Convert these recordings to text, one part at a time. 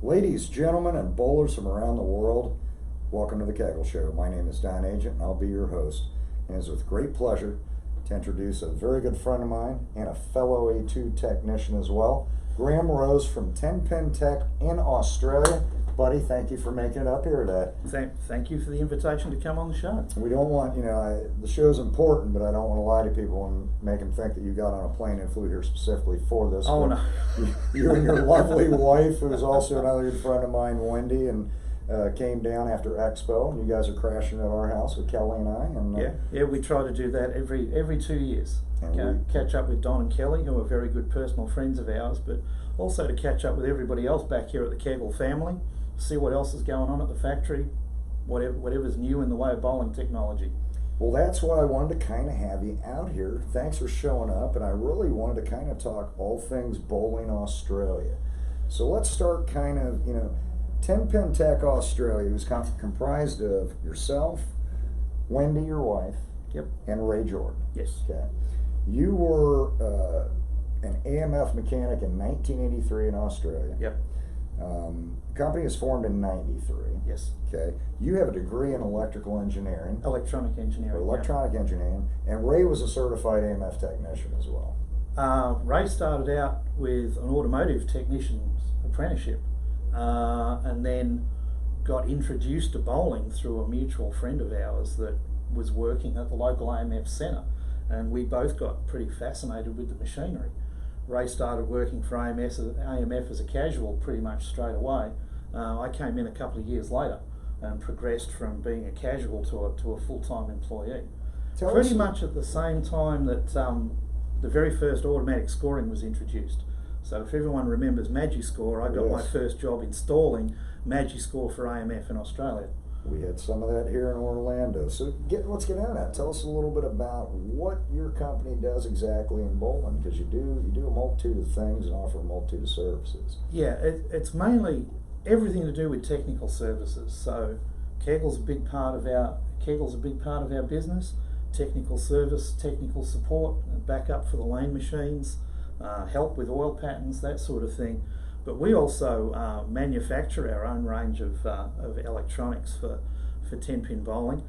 Ladies, gentlemen, and bowlers from around the world, welcome to the Kegel Show. My name is Don Agent, and I'll be your host. And it's with great pleasure to introduce a very good friend of mine and a fellow A2 technician as well, Graeme Rose from Tenpintec in Australia. Buddy, thank you for making it up here today. Thank you for the invitation to come on the show. We don't want, the show's important, but I don't want to lie to people and make them think that you got on a plane and flew here specifically for this. Oh, no. You and your lovely wife, who's also another good friend of mine, Wendy, and came down after Expo, and you guys are crashing at our house with Kelly and I. And yeah, we try to do that every 2 years. Catch up with Don and Kelly, who are very good personal friends of ours, but also to catch up with everybody else back here at the Kegel family, see what else is going on at the factory, whatever's new in the way of bowling technology. Well, that's why I wanted to kind of have you out here. Thanks for showing up, and I really wanted to kind of talk all things bowling Australia. So let's start kind of, Tenpintec Australia was comprised of yourself, Wendy, your wife, yep, and Ray Jordan. Yes. Okay. You were an AMF mechanic in 1983 in Australia. Yep. Company was formed in 93. Yes. Okay. You have a degree in electrical engineering. Electronic engineering. Electronic engineering. And Ray was a certified AMF technician as well. Ray started out with an automotive technician's apprenticeship and then got introduced to bowling through a mutual friend of ours that was working at the local AMF centre. And we both got pretty fascinated with the machinery. Ray started working for AMF as a casual pretty much straight away. I came in a couple of years later and progressed from being a casual to a full-time employee. Pretty much at the same time that the very first automatic scoring was introduced. So if everyone remembers Magiscore, I got my first job installing Magiscore for AMF in Australia. We had some of that here in Orlando. So let's get into that. Tell us a little bit about what your company does exactly in bowling, because you do a multitude of things and offer a multitude of services. Yeah, it's mainly everything to do with technical services. So Kegel's a big part of our business. Technical service, technical support, backup for the lane machines, help with oil patterns, that sort of thing. But we also manufacture our own range of electronics for 10-pin bowling.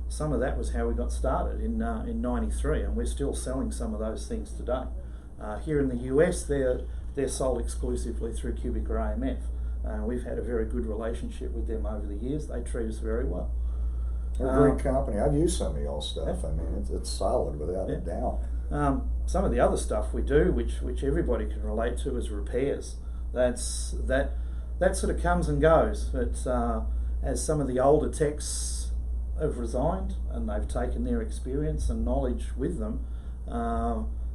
Some of that was how we got started in 93, and we're still selling some of those things today. Here in the US, they're sold exclusively through Cubic or AMF. We've had a very good relationship with them over the years. They treat us very well. They're a great company. I've used some of y'all stuff. Yeah. I mean, it's solid without a doubt. Some of the other stuff we do, which everybody can relate to, is repairs. That sort of comes and goes. But as some of the older techs have resigned and they've taken their experience and knowledge with them,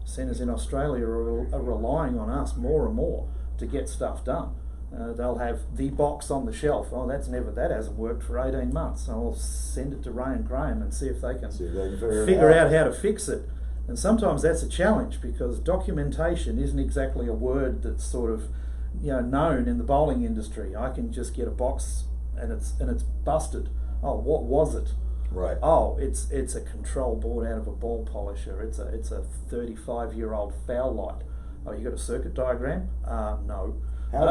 centres in Australia are relying on us more and more to get stuff done. They'll have the box on the shelf. Oh, that hasn't worked for 18 months. So I'll send it to Ray and Graeme and see if they can figure out how to fix it. And sometimes that's a challenge because documentation isn't exactly a word that's sort of known in the bowling industry. I can just get a box and it's busted. Oh, what was it? Right. Oh, it's a control board out of a ball polisher. It's a 35-year-old foul light. Oh, you got a circuit diagram? No. How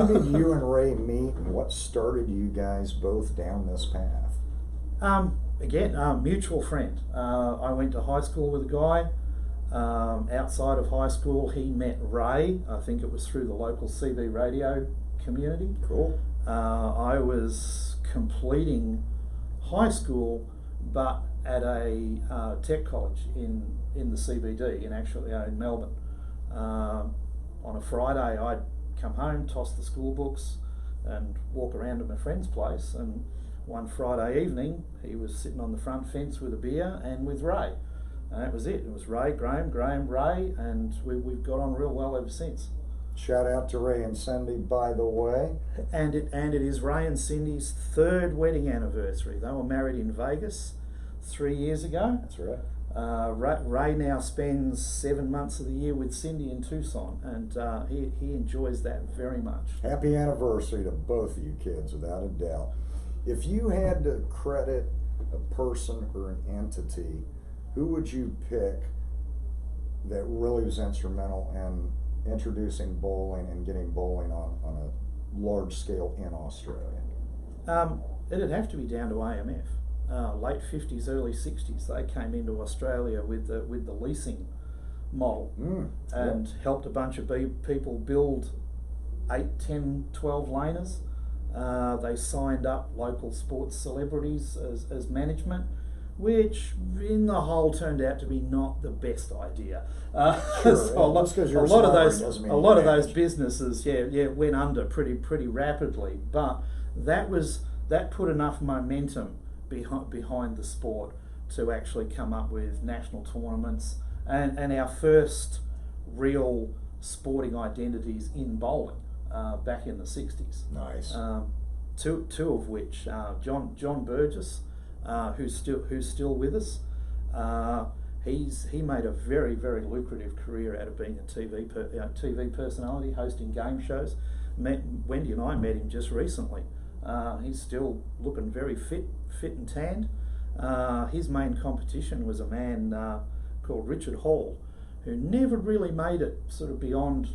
did you and Ray meet, and what started you guys both down this path? Again, mutual friend. I went to high school with a guy. Outside of high school, he met Ray. I think it was through the local CB radio community. Cool. I was completing high school, but at a tech college in the CBD, in Melbourne. On a Friday, I'd come home, toss the school books, and walk around to my friend's place. And one Friday evening, he was sitting on the front fence with a beer and with Ray. And that was it. It was Ray, Graeme, Ray, and we've got on real well ever since. Shout out to Ray and Cindy, by the way. And it is Ray and Cindy's third wedding anniversary. They were married in Vegas 3 years ago. That's right. Ray now spends 7 months of the year with Cindy in Tucson, and he enjoys that very much. Happy anniversary to both of you kids, without a doubt. If you had to credit a person or an entity, who would you pick that really was instrumental in introducing bowling and getting bowling on large scale in Australia? It'd have to be down to AMF. Late 50s, early 60s, they came into Australia with the leasing model and helped a bunch of people build 8, 10, 12 laners. They signed up local sports celebrities as management, which in the whole turned out to be not the best idea. Sure, so a lot of those businesses went under pretty rapidly, but that put enough momentum behind the sport to actually come up with national tournaments and our first real sporting identities in bowling back in the 60s. Nice. Two of which, John Burgess, who's still with us. He made a very, very lucrative career out of being a TV personality, hosting game shows. Wendy and I met him just recently. He's still looking very fit and tanned. His main competition was a man called Richard Hall, who never really made it sort of beyond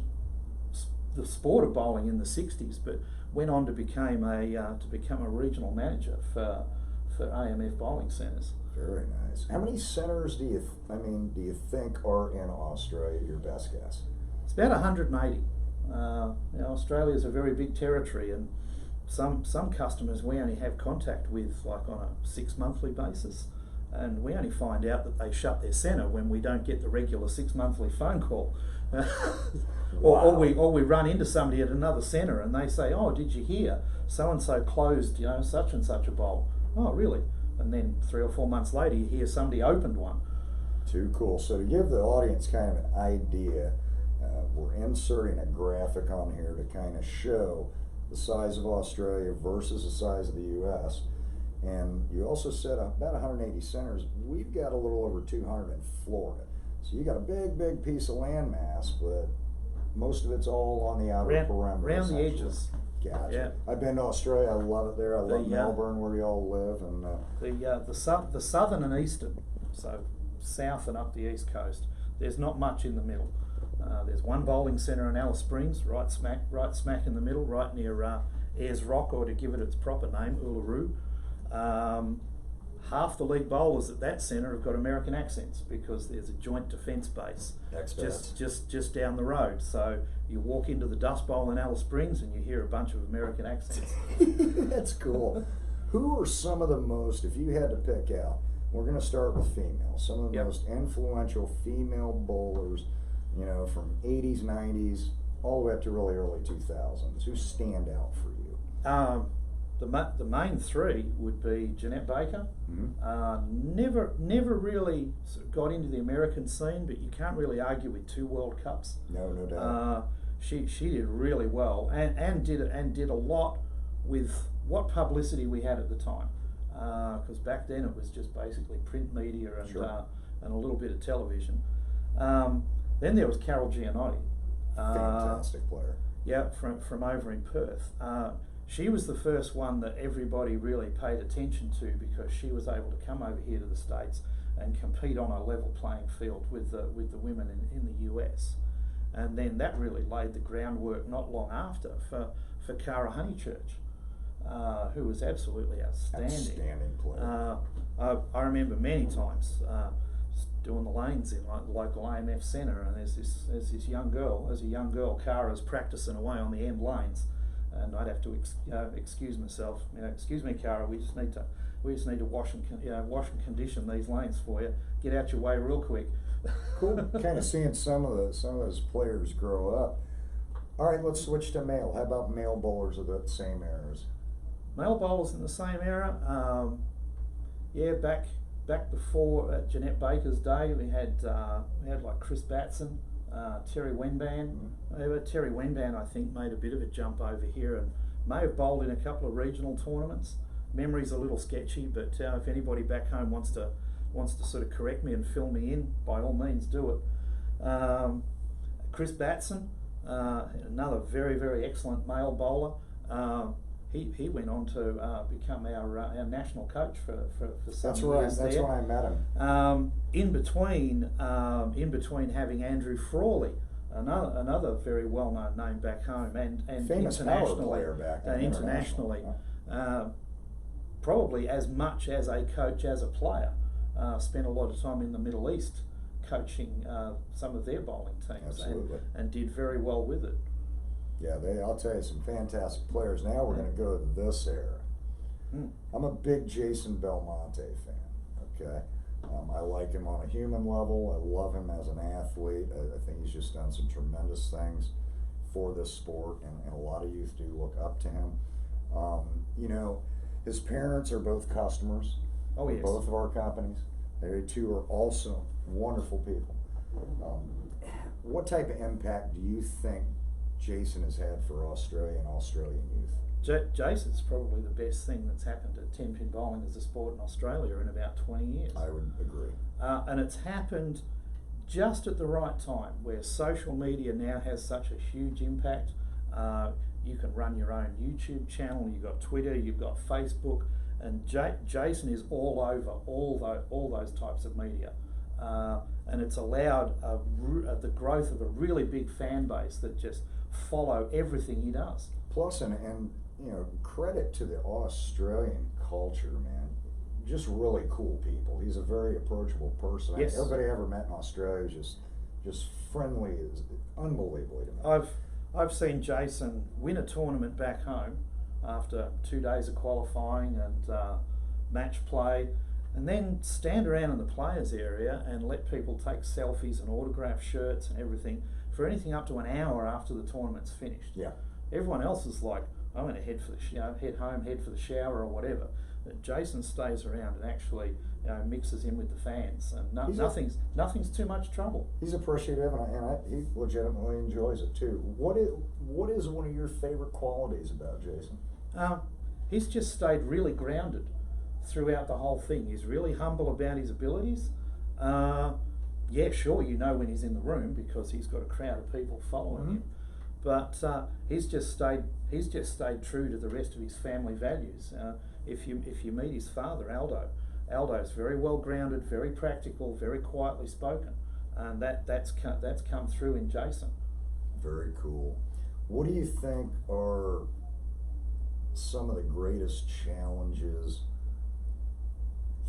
the sport of bowling in the 60s, but went on to become a regional manager for AMF bowling centres. Very nice. How many centres do you think are in Australia? Your best guess? It's about 180. Australia's a very big territory, and some customers we only have contact with like on a 6-monthly basis, and we only find out that they shut their centre when we don't get the regular 6-monthly phone call. Or we run into somebody at another centre and they say, "Oh, did you hear so and so closed such and such a bowl?" "Oh, really?" And then 3 or 4 months later you hear somebody opened one. Too cool. So to give the audience kind of an idea, we're inserting a graphic on here to kind of show the size of Australia versus the size of the U.S. And you also said about 180 centers. We've got a little over 200 in Florida. So you got a big piece of land mass, but most of it's all on the outer perimeter. Around the edges. Gotcha. Yeah. I've been to Australia. I love it there. I love Melbourne, where you all live, and the southern and eastern, so south and up the east coast. There's not much in the middle. There's one bowling centre in Alice Springs, right smack in the middle, right near Ayers Rock, or to give it its proper name, Uluru. Half the league bowlers at that centre have got American accents because there's a joint defence base just down the road. So you walk into the Dust Bowl in Alice Springs and you hear a bunch of American accents. That's cool. Who are some of the most, if you had to pick out, we're going to start with female, some of the most influential female bowlers, from 80s, 90s, all the way up to really early 2000s, who stand out for you? The main three would be Jeanette Baker. Never really sort of got into the American scene, but you can't really argue with 2 World Cups. No doubt. She did really well and did a lot with what publicity we had at the time, because back then it was just basically print media and a little bit of television. Then there was Carol Giannotti. Fantastic player. Yeah, from over in Perth. She was the first one that everybody really paid attention to because she was able to come over here to the States and compete on a level playing field with the women in the US. And then that really laid the groundwork not long after for Cara Honeychurch, who was absolutely outstanding. Outstanding player. I remember many times doing the lanes in like the local AMF centre, and there's this young girl. As a young girl, Cara's practicing away on the end lanes. And I'd have to excuse myself. Excuse me, Cara. We just need to wash and condition these lanes for you. Get out your way real quick. Cool. Kind of seeing some of those players grow up. All right, let's switch to male. How about male bowlers of the same eras? Male bowlers in the same era. Back before Jeanette Baker's day, we had like Chris Batson. Terry Wenban. Terry Wenban, I think, made a bit of a jump over here and may have bowled in a couple of regional tournaments. Memory's a little sketchy, but if anybody back home wants to sort of correct me and fill me in, by all means do it. Chris Batson, another very, very excellent male bowler. He went on to become our national coach for some years. That's when I met him. In between having Andrew Frawley another very well-known name back home and Famous power internationally. player back then, Internationally, yeah. probably as much as a coach as a player. Spent a lot of time in the Middle East coaching some of their bowling teams, and did very well with it. Yeah, I'll tell you, some fantastic players. Now we're going to go to this era. I'm a big Jason Belmonte fan, okay? I like him on a human level. I love him as an athlete. I think he's just done some tremendous things for this sport, and a lot of youth do look up to him. You know, his parents are both customers Oh, yes. both of our companies. They too are also wonderful people. What type of impact do you think Jason has had for Australia and Australian youth? Jason's probably the best thing that's happened to 10-pin bowling as a sport in Australia in about 20 years. I would agree. And it's happened just at the right time, where social media now has such a huge impact. You can run your own YouTube channel, you've got Twitter, you've got Facebook, and Jason is all over all those types of media. And it's allowed the growth of a really big fan base that just follow everything he does. Plus, and you know, credit to the Australian culture, man. Just really cool people. He's a very approachable person. Yes. Everybody I ever met in Australia is just friendly, is unbelievably to me. I've seen Jason win a tournament back home after 2 days of qualifying and match play, and then stand around in the players area and let people take selfies and autograph shirts and everything for anything up to an hour after the tournament's finished. Yeah. Everyone else is like, I'm going to head home, head for the shower or whatever. But Jason stays around and actually, mixes in with the fans, and nothing's too much trouble. He's appreciative, and he legitimately enjoys it too. What is one of your favorite qualities about Jason? He's just stayed really grounded throughout the whole thing. He's really humble about his abilities. Yeah, sure, when he's in the room because he's got a crowd of people following him. But he's just stayed true to the rest of his family values. If you meet his father, Aldo's very well grounded, very practical, very quietly spoken, and that's come through in Jason. Very cool. What do you think are some of the greatest challenges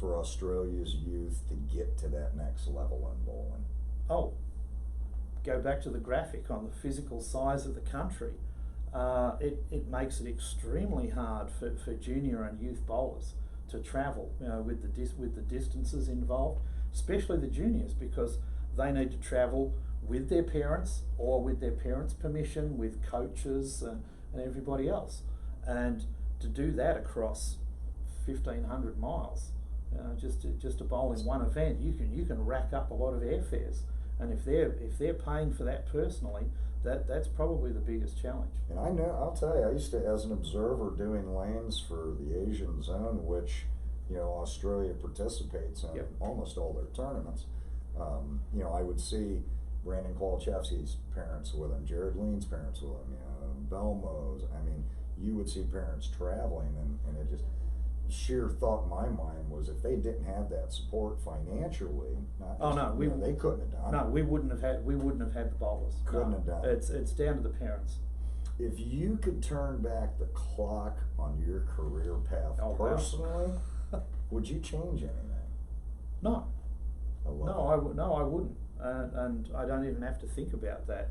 for Australia's youth to get to that next level in bowling? Oh, go back to the graphic on the physical size of the country. It makes it extremely hard for junior and youth bowlers to travel, with the distances involved, especially the juniors, because they need to travel with their parents or with their parents' permission, with coaches and everybody else, and to do that across 1,500 miles, just to bowl in one event, you can rack up a lot of airfares. And if they're paying for that personally, that's probably the biggest challenge. And I'll tell you, I used to, as an observer doing lanes for the Asian zone, which Australia participates in almost all their tournaments. I would see Brandon Kolachevsky's parents with him, Jared Lean's parents with him, Belmo's. I mean, you would see parents traveling, and it just, sheer thought in my mind was, if they didn't have that support financially, they couldn't have done it. No, we wouldn't have had the bowlers. Couldn't have done it. It's down to the parents. If you could turn back the clock on your career path personally, would you change anything? No. I love I wouldn't, and I don't even have to think about that.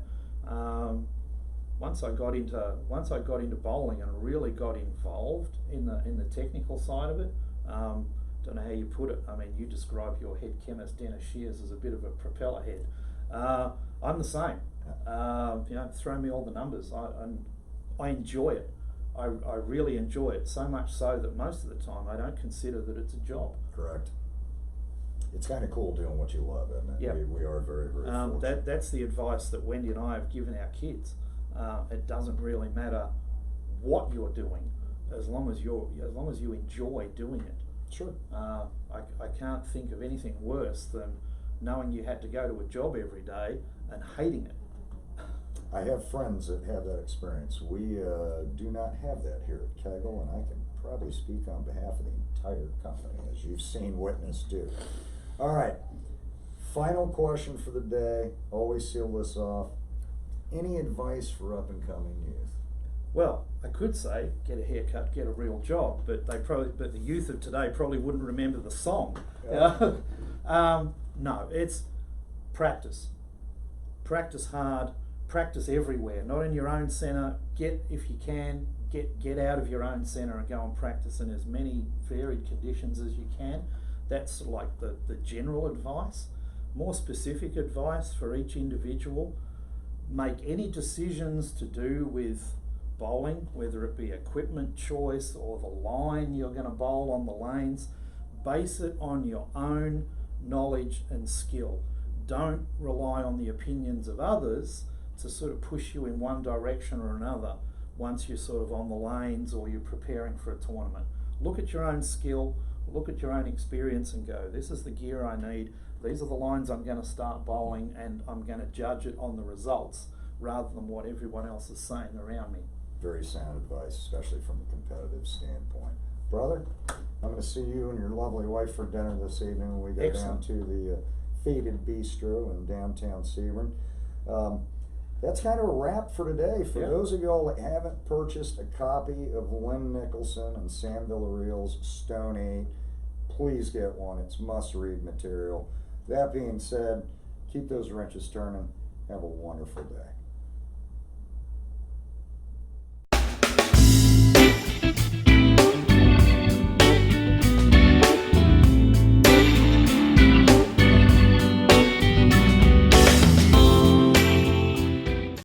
Once I got into bowling and really got involved in the technical side of it, don't know how you put it. I mean, you describe your head chemist Dennis Shears as a bit of a propeller head. I'm the same. Throw me all the numbers. I enjoy it. I really enjoy it, so much so that most of the time I don't consider that it's a job. Correct. It's kind of cool doing what you love, isn't it? Yeah. We are very, very fortunate. That's the advice that Wendy and I have given our kids. It doesn't really matter what you're doing, as long as you enjoy doing it. Sure. I can't think of anything worse than knowing you had to go to a job every day and hating it. I have friends that have that experience. We do not have that here at Kegel, and I can probably speak on behalf of the entire company, as you've seen witness do. All right, final question for the day. Always seal this off. any advice for up and coming youth? Well, I could say get a haircut, get a real job, but the youth of today probably wouldn't remember the song. Yeah. No, it's practice. Practice hard. Practice everywhere. Not in your own centre. If you can, get out of your own centre and go and practice in as many varied conditions as you can. That's like the general advice. More specific advice for each individual. Make any decisions to do with bowling, whether it be equipment choice or the line you're going to bowl on the lanes, base it on your own knowledge and skill. Don't rely on the opinions of others to sort of push you in one direction or another once you're sort of on the lanes or you're preparing for a tournament. Look at your own skill, look at your own experience and go, this is the gear I need, these are the lines I'm going to start bowling, and I'm going to judge it on the results rather than what everyone else is saying around me. Very sound advice, especially from a competitive standpoint. Brother, I'm going to see you and your lovely wife for dinner this evening when we go Excellent. down to the Faded Bistro in downtown Sebring. That's kind of a wrap for today. For Yeah. those of y'all that haven't purchased a copy of Lynn Nicholson and Sam Villareal's Stone 8, please get one. It's must-read material. That being said, keep those wrenches turning. Have a wonderful day.